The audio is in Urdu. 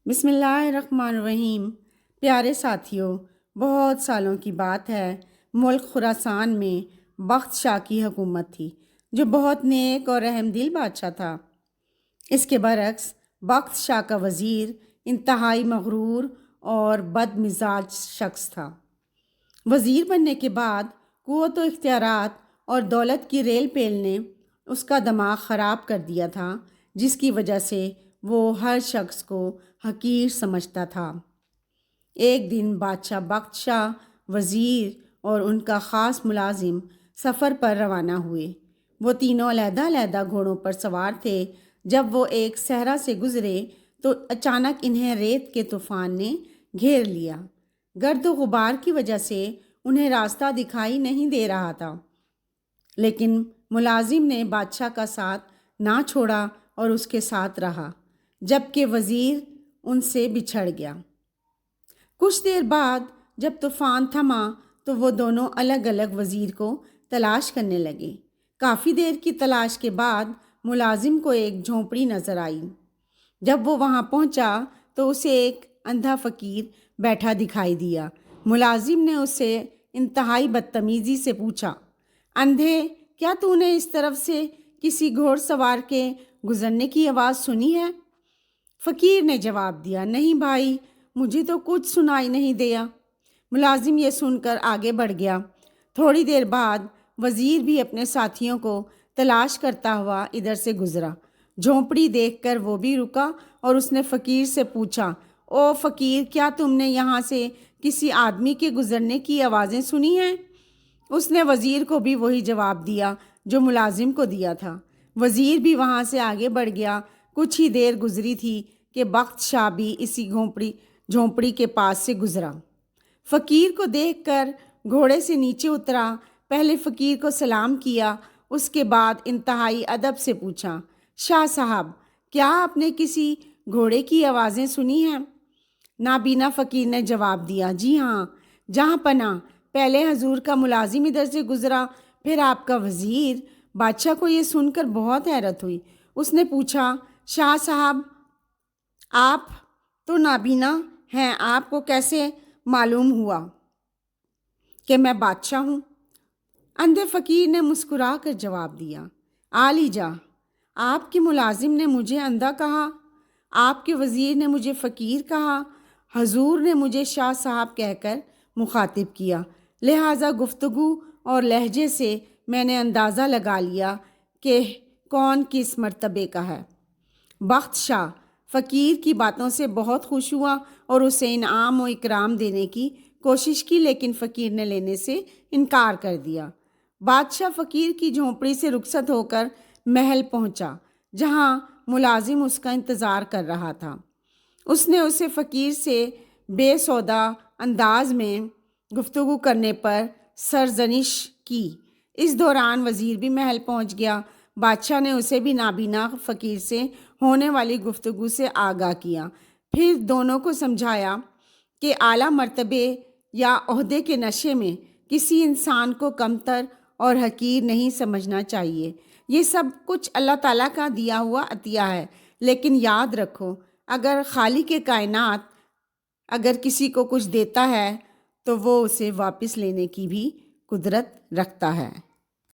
بسم اللہ الرحمن الرحیم۔ پیارے ساتھیوں، بہت سالوں کی بات ہے، ملک خراسان میں بخت شاہ کی حکومت تھی جو بہت نیک اور رحم دل بادشاہ تھا۔ اس کے برعکس بخت شاہ کا وزیر انتہائی مغرور اور بد مزاج شخص تھا۔ وزیر بننے کے بعد قوت و اختیارات اور دولت کی ریل پیل نے اس کا دماغ خراب کر دیا تھا، جس کی وجہ سے وہ ہر شخص کو حقیر سمجھتا تھا۔ ایک دن بادشاہ بخت شاہ، وزیر اور ان کا خاص ملازم سفر پر روانہ ہوئے۔ وہ تینوں علیحدہ علیحدہ گھوڑوں پر سوار تھے۔ جب وہ ایک صحرا سے گزرے تو اچانک انہیں ریت کے طوفان نے گھیر لیا۔ گرد و غبار کی وجہ سے انہیں راستہ دکھائی نہیں دے رہا تھا، لیکن ملازم نے بادشاہ کا ساتھ نہ چھوڑا اور اس کے ساتھ رہا، جبکہ وزیر ان سے بچھڑ گیا۔ کچھ دیر بعد جب طوفان تھما تو وہ دونوں الگ الگ وزیر کو تلاش کرنے لگے۔ کافی دیر کی تلاش کے بعد ملازم کو ایک جھونپڑی نظر آئی۔ جب وہ وہاں پہنچا تو اسے ایک اندھا فقیر بیٹھا دکھائی دیا۔ ملازم نے اس سے انتہائی بدتمیزی سے پوچھا، اندھے، کیا تو نے اس طرف سے کسی گھوڑ سوار کے گزرنے کی آواز سنی ہے؟ فقیر نے جواب دیا، نہیں بھائی، مجھے تو کچھ سنائی نہیں دیا۔ ملازم یہ سن کر آگے بڑھ گیا۔ تھوڑی دیر بعد وزیر بھی اپنے ساتھیوں کو تلاش کرتا ہوا ادھر سے گزرا۔ جھونپڑی دیکھ کر وہ بھی رکا اور اس نے فقیر سے پوچھا، او فقیر، کیا تم نے یہاں سے کسی آدمی کے گزرنے کی آوازیں سنی ہیں؟ اس نے وزیر کو بھی وہی جواب دیا جو ملازم کو دیا تھا۔ وزیر بھی وہاں سے آگے بڑھ گیا۔ کچھ ہی دیر گزری تھی کہ بخت شاہ بھی اسی جھونپڑی کے پاس سے گزرا۔ فقیر کو دیکھ کر گھوڑے سے نیچے اترا۔ پہلے فقیر کو سلام کیا، اس کے بعد انتہائی ادب سے پوچھا، شاہ صاحب، کیا آپ نے کسی گھوڑے کی آوازیں سنی ہیں؟ نابینا فقیر نے جواب دیا، جی ہاں جہاں پناہ، پہلے حضور کا ملازم ادھر سے گزرا، پھر آپ کا وزیر۔ بادشاہ کو یہ سن کر بہت حیرت ہوئی۔ اس نے پوچھا، شاہ صاحب، آپ تو نابینا ہیں، آپ کو کیسے معلوم ہوا کہ میں بادشاہ ہوں؟ اندھے فقیر نے مسکرا کر جواب دیا، عالی جاں، آپ کے ملازم نے مجھے اندھا کہا، آپ کے وزیر نے مجھے فقیر کہا، حضور نے مجھے شاہ صاحب کہہ کر مخاطب کیا، لہٰذا گفتگو اور لہجے سے میں نے اندازہ لگا لیا کہ کون کس مرتبے کا ہے۔ بخت شاہ فقیر کی باتوں سے بہت خوش ہوا اور اسے انعام و اکرام دینے کی کوشش کی، لیکن فقیر نے لینے سے انکار کر دیا۔ بادشاہ فقیر کی جھونپڑی سے رخصت ہو کر محل پہنچا، جہاں ملازم اس کا انتظار کر رہا تھا۔ اس نے اسے فقیر سے بے سودا انداز میں گفتگو کرنے پر سرزنش کی۔ اس دوران وزیر بھی محل پہنچ گیا۔ بادشاہ نے اسے بھی نابینا فقیر سے ہونے والی گفتگو سے آگاہ کیا، پھر دونوں کو سمجھایا کہ اعلیٰ مرتبے یا عہدے کے نشے میں کسی انسان کو کمتر اور حقیر نہیں سمجھنا چاہیے۔ یہ سب کچھ اللہ تعالیٰ کا دیا ہوا عطیہ ہے، لیکن یاد رکھو، اگر خالق کائنات اگر کسی کو کچھ دیتا ہے تو وہ اسے واپس لینے کی بھی قدرت رکھتا ہے۔